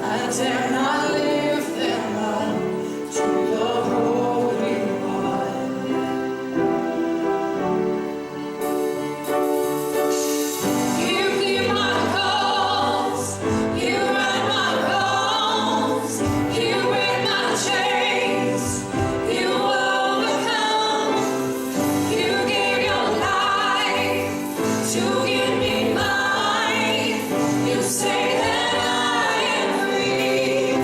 I dare not lift them up to the Holy One. You clear my cause, you right my wrongs, you break my chains, you overcome, you gave your life to give me mine. You say that I am free.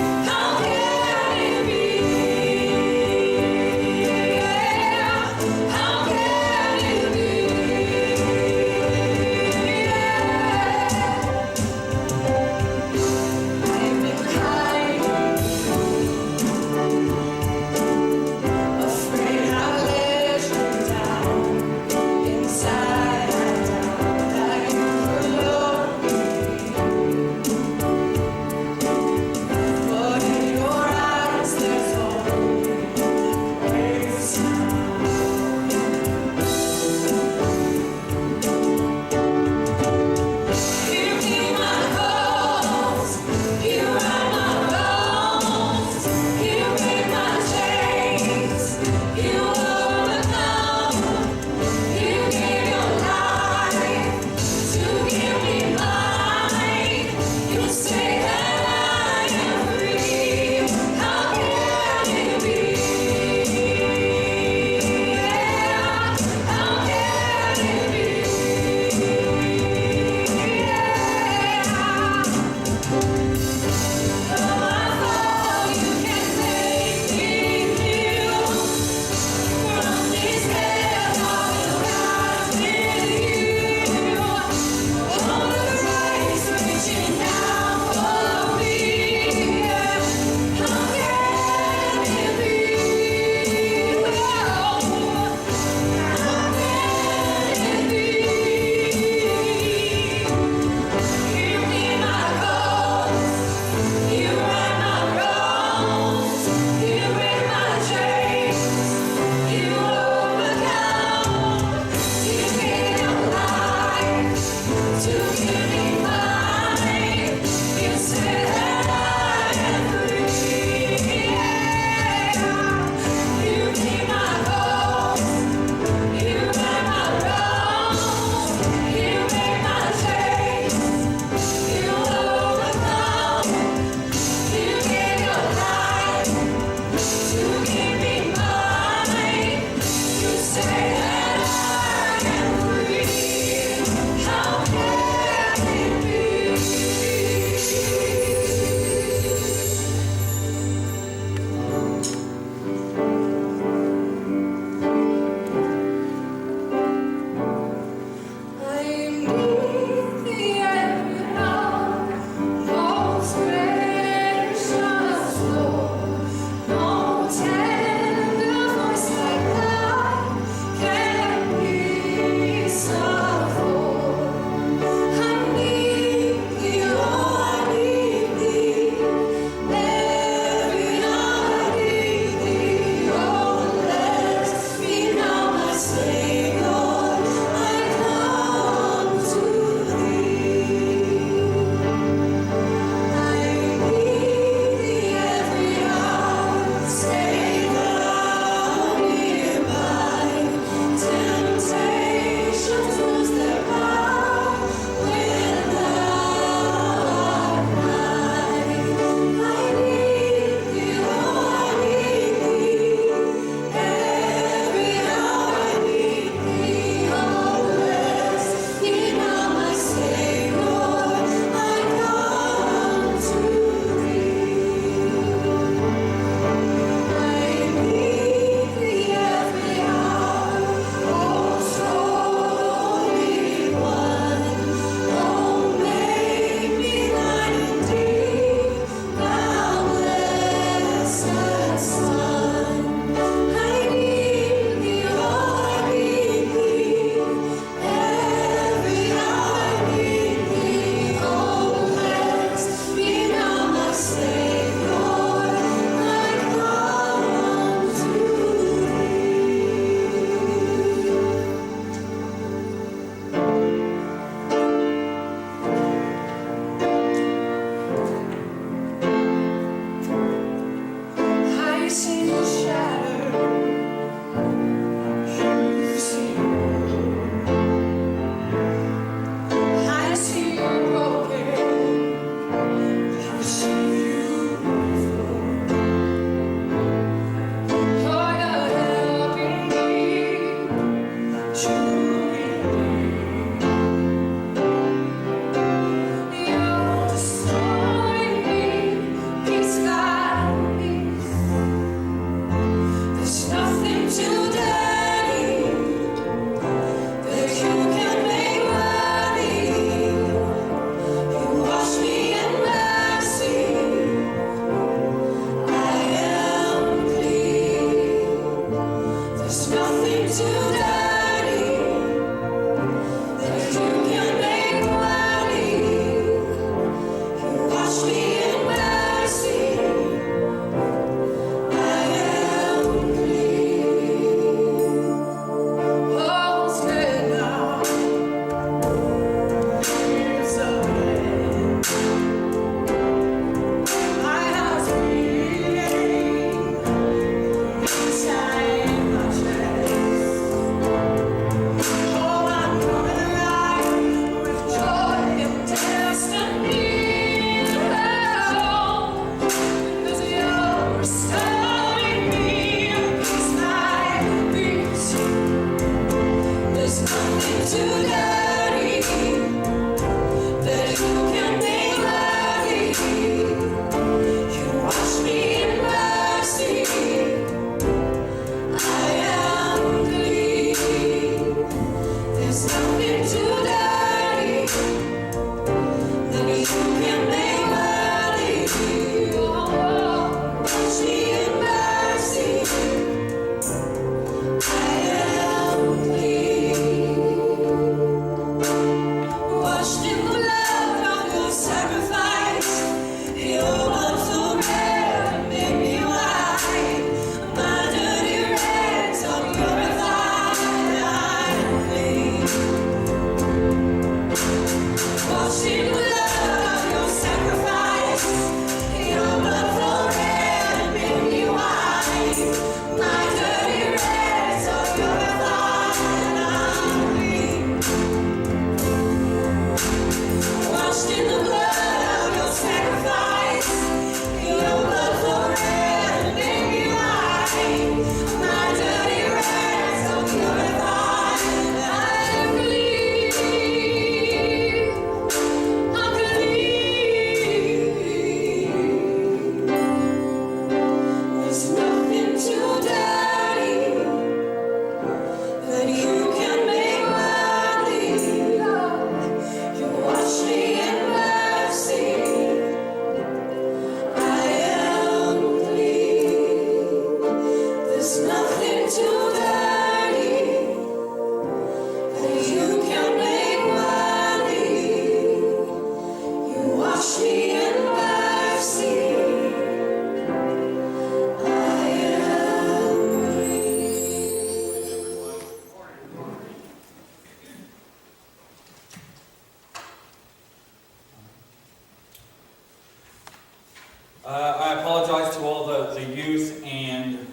I apologize to all the youth and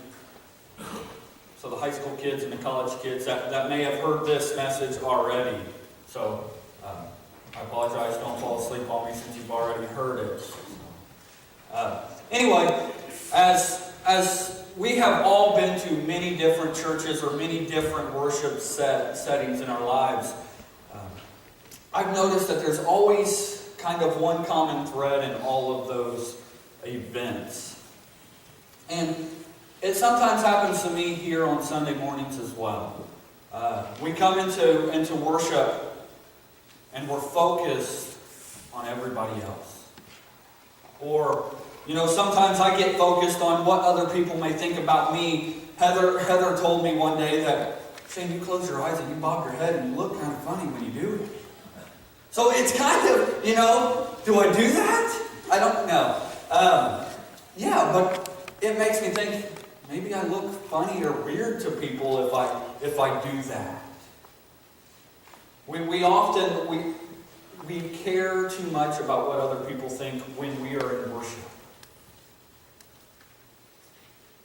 so the high school kids and the college kids that may have heard this message already. So I apologize, don't fall asleep on me since you've already heard it. Anyway, as we have all been to many different churches or many different worship settings in our lives, I've noticed that there's always kind of one common thread in all of those events. And it sometimes happens to me here on Sunday mornings as well. We come into worship and we're focused on everybody else. Or, sometimes I get focused on what other people may think about me. Heather told me one day that, Shane, you close your eyes and you bob your head and you look kind of funny when you do it. So it's kind of, do I do that? I don't know. Yeah, but it makes me think, maybe I look funny or weird to people if I do that. We often care too much about what other people think when we are in worship.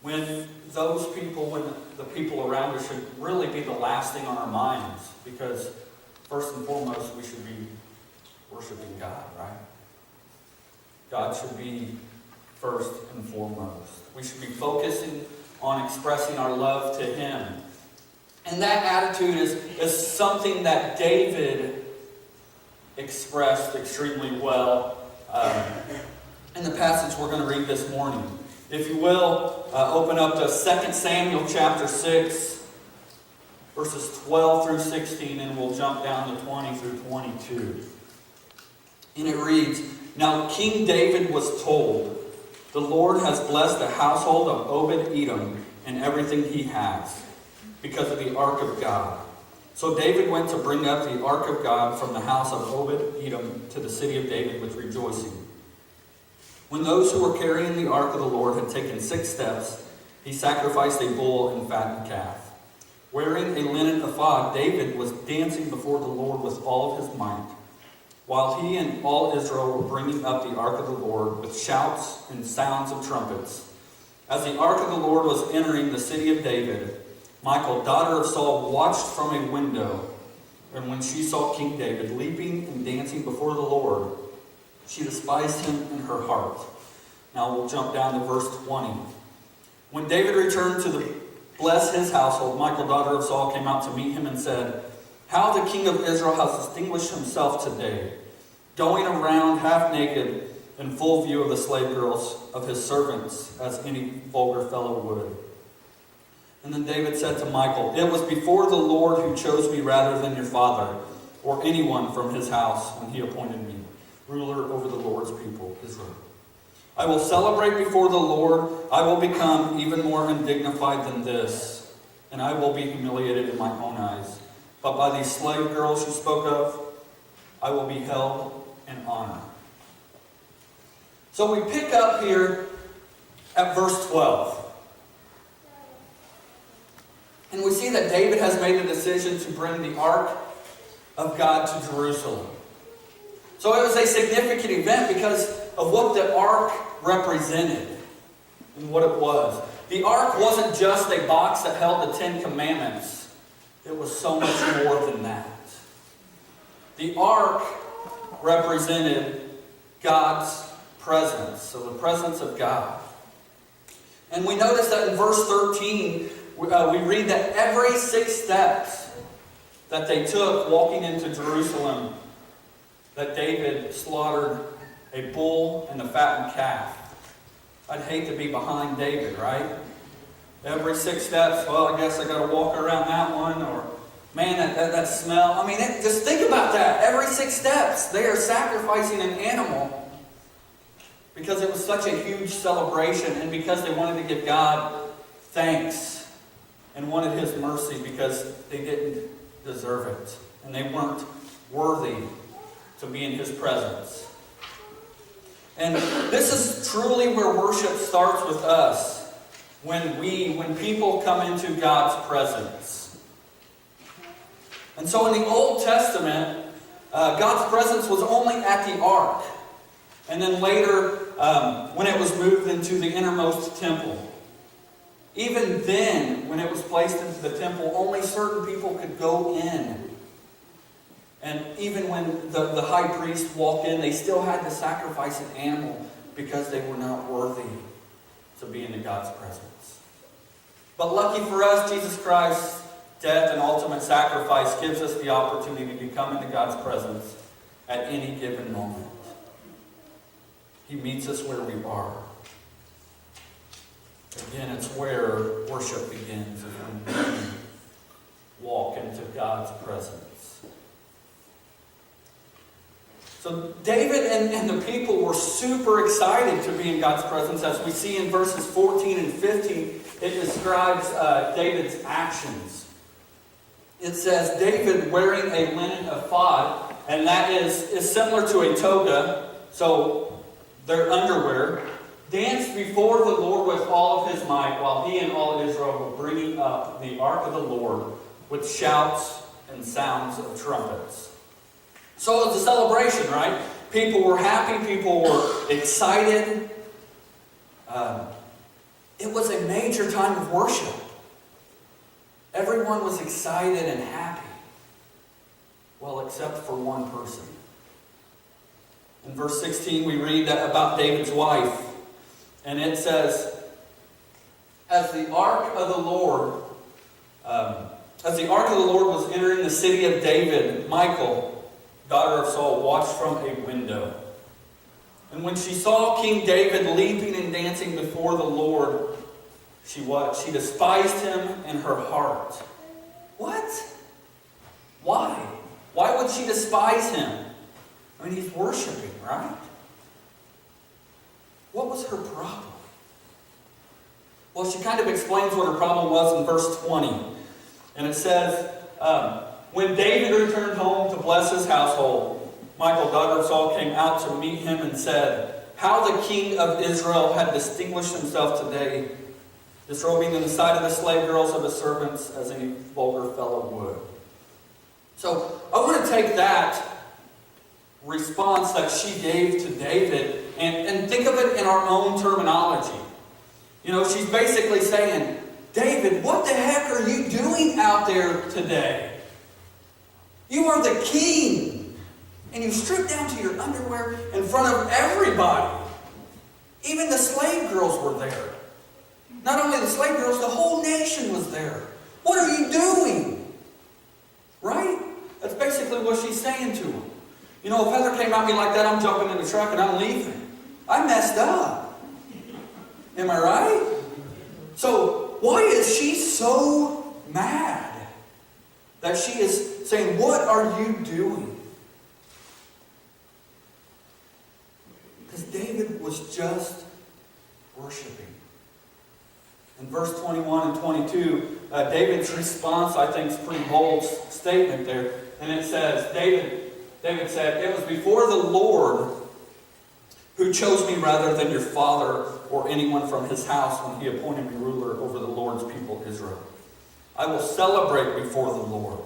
When the people around us should really be the last thing on our minds, because first and foremost, we should be worshiping God, right? God should be first and foremost. We should be focusing on expressing our love to Him. And that attitude is something that David expressed extremely well in the passage we're going to read this morning. If you will, open up to 2 Samuel chapter 6, verses 12 through 16, and we'll jump down to 20 through 22. And it reads, Now King David was told, The Lord has blessed the household of Obed-Edom and everything he has, because of the ark of God. So David went to bring up the ark of God from the house of Obed-Edom to the city of David with rejoicing. When those who were carrying the ark of the Lord had taken 6 steps, he sacrificed a bull and fattened calf. Wearing a linen ephod, David was dancing before the Lord with all of his might, while he and all Israel were bringing up the ark of the Lord with shouts and sounds of trumpets. As the ark of the Lord was entering the city of David, Michal, daughter of Saul, watched from a window, and when she saw King David leaping and dancing before the Lord, she despised him in her heart. Now we'll jump down to verse 20. When David returned to bless his household, Michal, daughter of Saul, came out to meet him and said, How the king of Israel has distinguished himself today, going around half naked in full view of the slave girls of his servants, as any vulgar fellow would. And then David said to Michal, It was before the Lord who chose me rather than your father, or anyone from his house, when he appointed me ruler over the Lord's people, Israel. I will celebrate before the Lord. I will become even more undignified than this, and I will be humiliated in my own eyes. But by these slave girls you spoke of, I will be held in honor. So we pick up here at verse 12. And we see that David has made the decision to bring the ark of God to Jerusalem. So it was a significant event because of what the ark represented and what it was. The ark wasn't just a box that held the 10 Commandments. It was so much more than that. The ark represented God's presence, so the presence of God. And we notice that in verse 13, we read that every 6 steps that they took walking into Jerusalem, that David slaughtered a bull and a fattened calf. I'd hate to be behind David, right? Every 6 steps, well, I guess I got to walk around that one, or man, that smell. I mean, just think about that. Every 6 steps, they are sacrificing an animal because it was such a huge celebration and because they wanted to give God thanks and wanted His mercy because they didn't deserve it and they weren't worthy to be in His presence. And this is truly where worship starts with us, when people come into God's presence. And so in the Old Testament, God's presence was only at the ark. And then later, when it was moved into the innermost temple. Even then, when it was placed into the temple, only certain people could go in. And even when the high priest walked in, they still had to sacrifice an animal because they were not worthy to be in God's presence. But lucky for us, Jesus Christ's death and ultimate sacrifice gives us the opportunity to come into God's presence at any given moment. He meets us where we are. Again, it's where worship begins, when we walk into God's presence. So David and the people were super excited to be in God's presence. As we see in verses 14 and 15, it describes David's actions. It says, David wearing a linen ephod, and that is similar to a toga, so their underwear, danced before the Lord with all of his might, while he and all Israel were bringing up the ark of the Lord with shouts and sounds of trumpets. So it was a celebration, right? People were happy. People were excited. It was a major time of worship. Everyone was excited and happy. Well, except for one person. In verse 16, we read about David's wife. And it says, as the ark of the Lord was entering the city of David, Michal, daughter of Saul, watched from a window. And when she saw King David leaping and dancing before the Lord, she despised him in her heart. What? Why? Why would she despise him? I mean, he's worshiping, right? What was her problem? Well, she kind of explains what her problem was in verse 20. And it says, when David returned home to bless his household, Michal, daughter of Saul, came out to meet him and said, how the king of Israel had distinguished himself today, disrobing in the sight of the slave girls of his servants as any vulgar fellow would. So I want to take that response that she gave to David and think of it in our own terminology. You know, she's basically saying, David, what the heck are you doing out there today? You are the king. And you stripped down to your underwear in front of everybody. Even the slave girls were there. Not only the slave girls, the whole nation was there. What are you doing? Right? That's basically what she's saying to him. You know, if Heather came at me like that, I'm jumping in the truck and I'm leaving. I messed up. Am I right? So, why is she so mad that she is saying, what are you doing? Because David was just worshiping. In verse 21 and 22, David's response, I think, is a pretty bold statement there. And it says, David said, it was before the Lord who chose me rather than your father or anyone from his house when he appointed me ruler over the Lord's people Israel. I will celebrate before the Lord.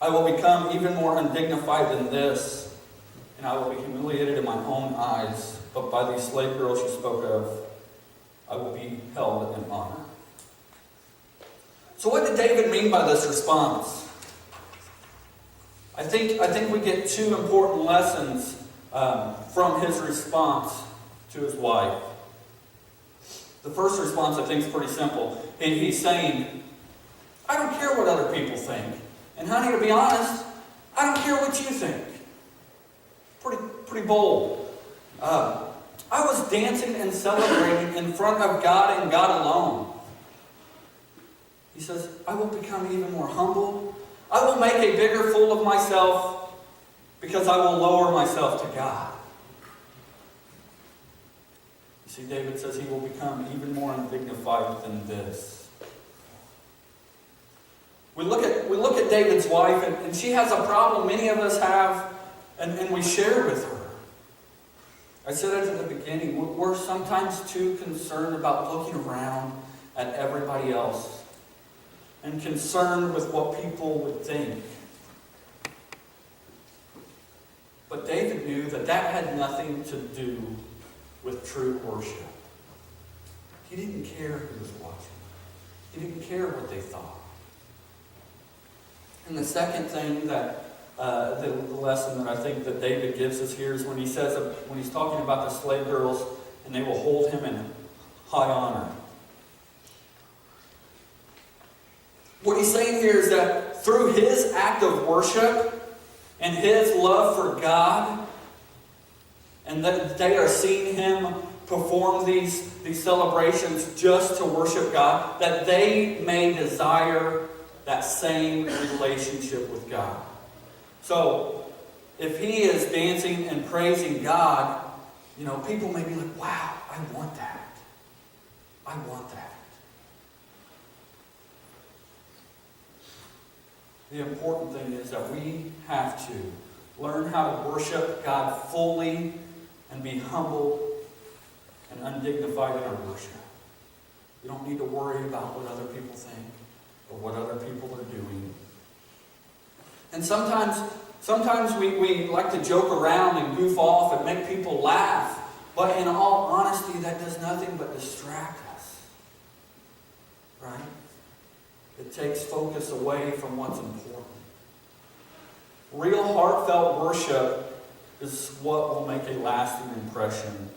I will become even more undignified than this, and I will be humiliated in my own eyes. But by these slave girls you spoke of, I will be held in honor. So what did David mean by this response? I think we get two important lessons from his response to his wife. The first response, I think, is pretty simple. He's saying, I don't care what other people think. And honey, to be honest, I don't care what you think. Pretty bold. I was dancing and celebrating in front of God and God alone. He says, I will become even more humble. I will make a bigger fool of myself because I will lower myself to God. You see, David says he will become even more undignified than this. We look at David's wife, and she has a problem many of us have, and we share with her. I said it at the beginning, we're sometimes too concerned about looking around at everybody else and concerned with what people would think. But David knew that had nothing to do with true worship. He didn't care who was watching. He didn't care what they thought. And the second thing that the lesson that I think that David gives us here is when he says, when he's talking about the slave girls, and they will hold him in high honor. What he's saying here is that through his act of worship and his love for God, and that they are seeing him perform these celebrations just to worship God, that they may desire that same relationship with God. So, if he is dancing and praising God, people may be like, wow, I want that. I want that. The important thing is that we have to learn how to worship God fully and be humble and undignified in our worship. You don't need to worry about what other people think or what other people are doing. And sometimes we like to joke around and goof off and make people laugh. But in all honesty, that does nothing but distract us. Right? It takes focus away from what's important. Real heartfelt worship is what will make a lasting impression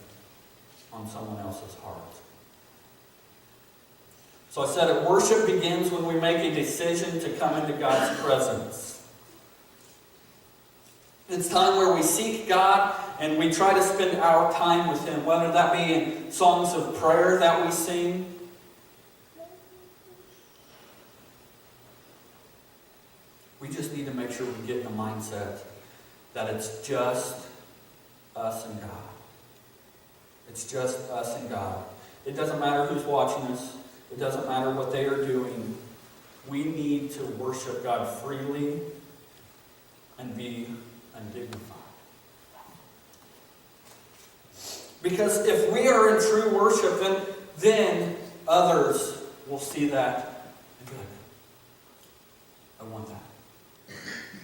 on someone else's heart. So I said it, worship begins when we make a decision to come into God's presence. It's time where we seek God and we try to spend our time with Him, whether that be in songs of prayer that we sing, we just need to make sure we get in a mindset that it's just us and God. It's just us and God. It doesn't matter who's watching us. It doesn't matter what they are doing. We need to worship God freely and be undignified. Because if we are in true worship, then others will see that and be like, I want that.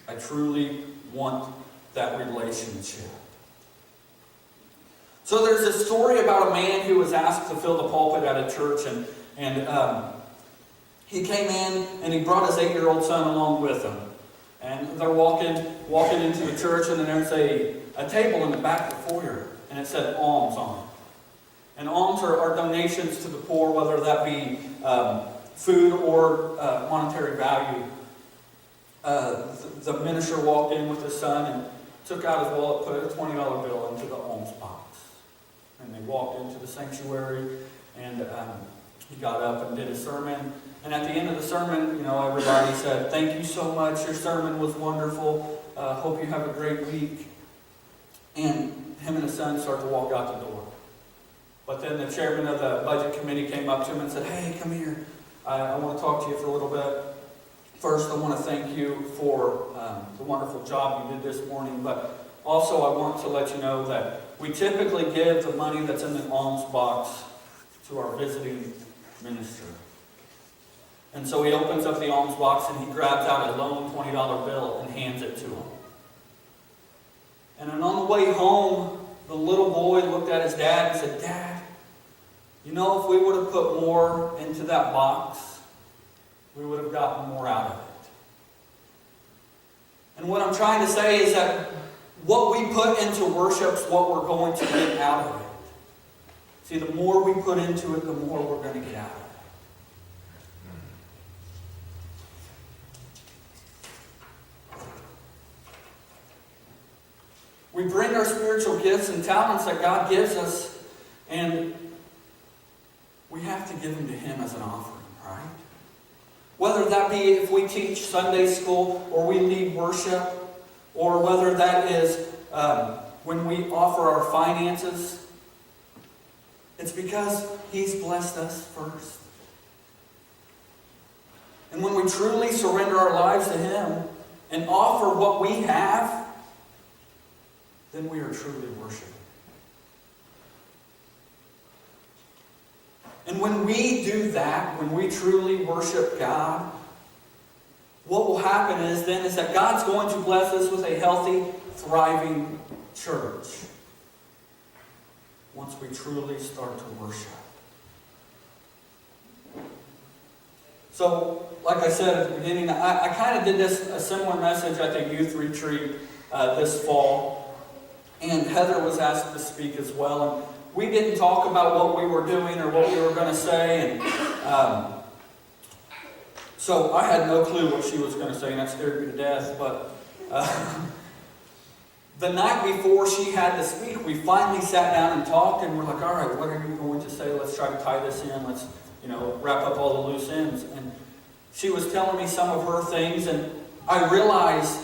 I truly want that relationship. So there's a story about a man who was asked to fill the pulpit at a church, and he came in and he brought his 8-year-old son along with him. And they're walking into the church, and then there's a table in the back of the foyer, and it said alms on it. And alms are donations to the poor, whether that be food or monetary value. The minister walked in with his son and took out his wallet, put a $20 bill into the alms box. And they walked into the sanctuary, and he got up and did his sermon. And at the end of the sermon, everybody said, "Thank you so much. Your sermon was wonderful. Hope you have a great week." And him and his son start to walk out the door. But then the chairman of the budget committee came up to him and said, "Hey, come here. I want to talk to you for a little bit. First, I want to thank you for the wonderful job you did this morning, but also I want to let you know that we typically give the money that's in the alms box to our visiting minister." And so he opens up the alms box and he grabs out a lone $20 bill and hands it to him. And then on the way home, the little boy looked at his dad and said, "Dad, if we would have put more into that box, we would have gotten more out of it." And what I'm trying to say is that what we put into worship is what we're going to get out of it. See, the more we put into it, the more we're going to get out of it. We bring our spiritual gifts and talents that God gives us, and we have to give them to Him as an offering, right? Whether that be if we teach Sunday school or we lead worship, or whether that is when we offer our finances, it's because He's blessed us first. And when we truly surrender our lives to Him and offer what we have, then we are truly worshiping. And when we do that, when we truly worship God, what will happen is that God's going to bless us with a healthy, thriving church. once we truly start to worship. So, like I said at the beginning, I kind of did a similar message at the youth retreat this fall. And Heather was asked to speak as well. And we didn't talk about what we were doing or what we were going to say. And so I had no clue what she was going to say, and that scared me to death. But the night before she had to speak, we finally sat down and talked, and we're like, all right, what are you going to say? Let's try to tie this in. Let's, wrap up all the loose ends. And she was telling me some of her things, and I realized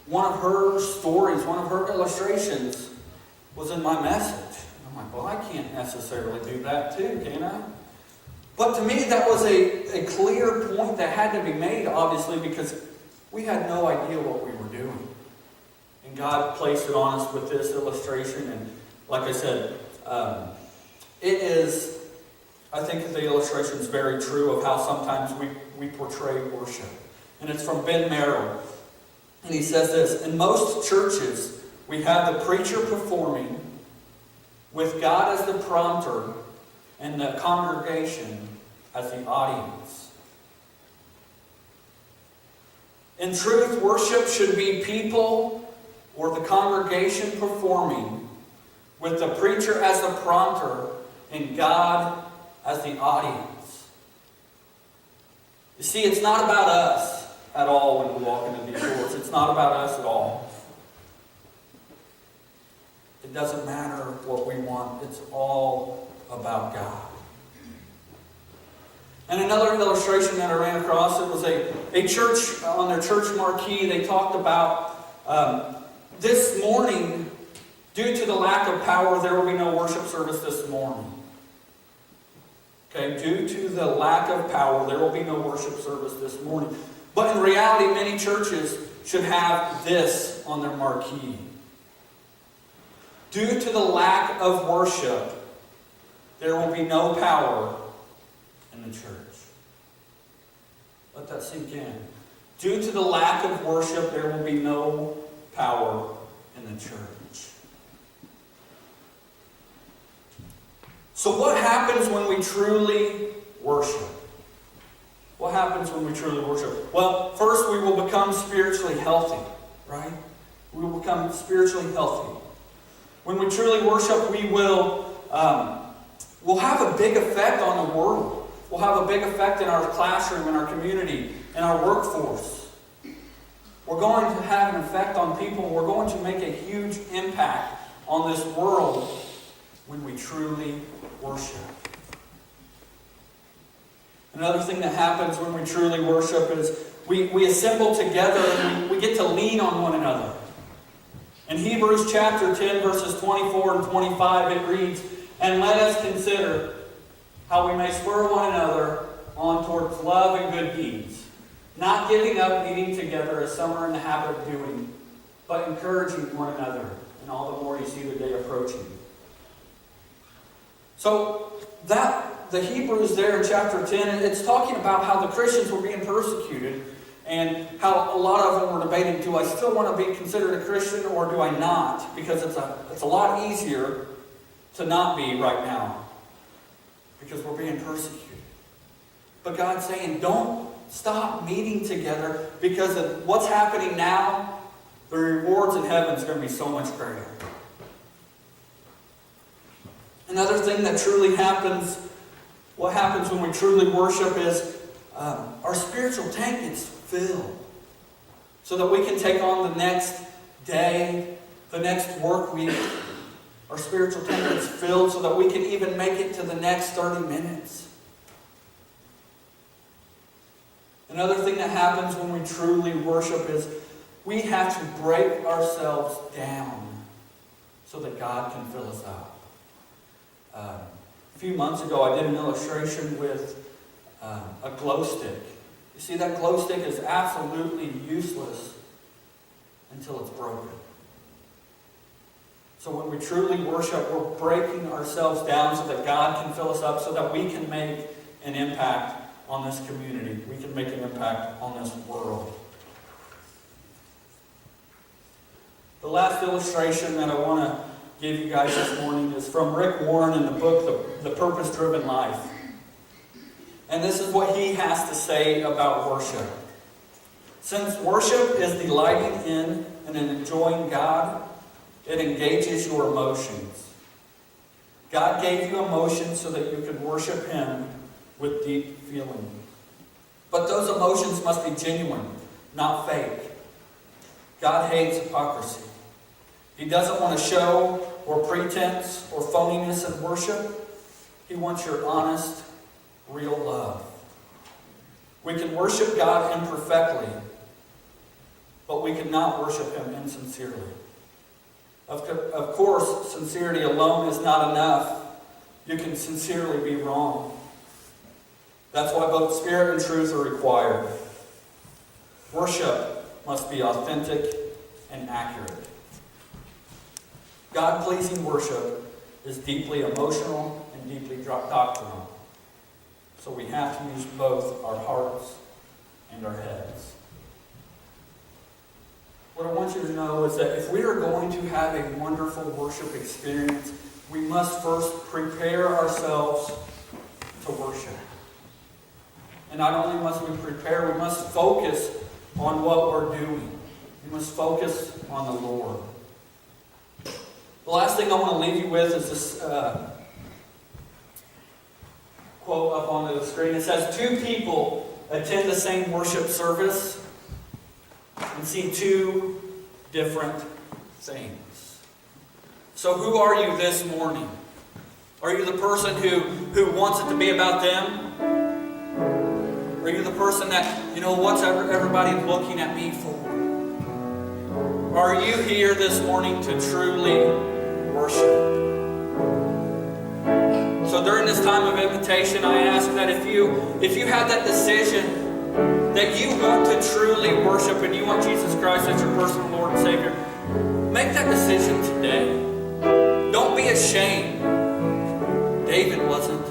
one of her stories, one of her illustrations was in my message. And I'm like, well, I can't necessarily do that too, can I? But to me, that was a clear point that had to be made, obviously, because we had no idea what we were doing. And God placed it on us with this illustration. And like I said, I think the illustration is very true of how sometimes we portray worship. And it's from Ben Merrill. And he says this: in most churches, we have the preacher performing with God as the prompter and the congregation as the audience. In truth, worship should be people or the congregation performing with the preacher as the prompter and God as the audience. You see, it's not about us at all when we walk into these doors. It's not about us at all. It doesn't matter what we want. It's all about God. And another illustration that I ran across, it was a church, on their church marquee, they talked about this morning, due to the lack of power, there will be no worship service this morning. Okay, due to the lack of power, there will be no worship service this morning. But in reality, many churches should have this on their marquee. Due to the lack of worship, there will be no power in the church. Let that sink in. Due to the lack of worship, there will be no power in the church. So what happens when we truly worship? What happens when we truly worship? Well, first we will become spiritually healthy, right? We will become spiritually healthy. When we truly worship, we will we'll have a big effect on the world. We'll have a big effect in our classroom, in our community, in our workforce. We're going to have an effect on people. We're going to make a huge impact on this world when we truly worship. Another thing that happens when we truly worship is we assemble together and we get to lean on one another. In Hebrews chapter 10, verses 24 and 25, it reads, "And let us consider how we may spur one another on towards love and good deeds, not giving up meeting together as some are in the habit of doing, but encouraging one another, and all the more you see the day approaching." So the Hebrews there in chapter 10, it's talking about how the Christians were being persecuted and how a lot of them were debating, do I still want to be considered a Christian or do I not? Because it's a lot easier to not be right now because we're being persecuted. But God's saying, don't stop meeting together because of what's happening now. The rewards in heaven is going to be so much greater. Another thing that truly happens, what happens when we truly worship is our spiritual tank gets filled so that we can take on the next day, the next work week. Our spiritual tank gets filled so that we can even make it to the next 30 minutes. Another thing that happens when we truly worship is we have to break ourselves down so that God can fill us up. A few months ago, I did an illustration with a glow stick. You see, that glow stick is absolutely useless until it's broken. So when we truly worship, we're breaking ourselves down so that God can fill us up, so that we can make an impact on this community. We can make an impact on this world. The last illustration that I want to give you guys this morning is from Rick Warren in the book, The Purpose-Driven Life. And this is what he has to say about worship. Since worship is delighting in and enjoying God, it engages your emotions. God gave you emotions so that you could worship Him with deep feeling. But those emotions must be genuine, not fake. God hates hypocrisy. He doesn't want a show or pretense or phoniness in worship. He wants your honest, real love. We can worship God imperfectly, but we cannot worship Him insincerely. Of course, sincerity alone is not enough. You can sincerely be wrong. That's why both spirit and truth are required. Worship must be authentic and accurate. God-pleasing worship is deeply emotional and deeply doctrinal. So we have to use both our hearts and our heads. What I want you to know is that if we are going to have a wonderful worship experience, we must first prepare ourselves to worship. And not only must we prepare, we must focus on what we're doing. We must focus on the Lord. The last thing I want to leave you with is this quote up on the screen. It says, 2 people attend the same worship service and see 2 different things. So who are you this morning? Are you the person who wants it to be about them? Are you the person that, what's everybody looking at me for? Are you here this morning to truly worship? So during this time of invitation, I ask that if you have that decision that you want to truly worship and you want Jesus Christ as your personal Lord and Savior, make that decision today. Don't be ashamed. David wasn't.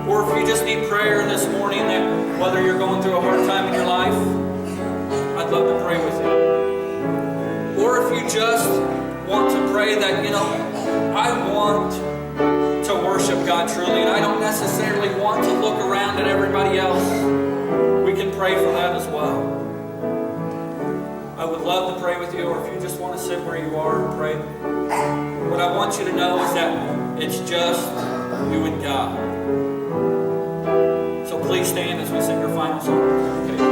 Or if you just need prayer this morning, that whether you're going through a hard time in your life, I'd love to pray with you. Or if you just want to pray that, I want to worship God truly, and I don't necessarily want to look around at everybody else, we can pray for that as well. I would love to pray with you, or if you just want to sit where you are and pray. What I want you to know is that it's just you and God. So please stand as we sing our final song. Okay.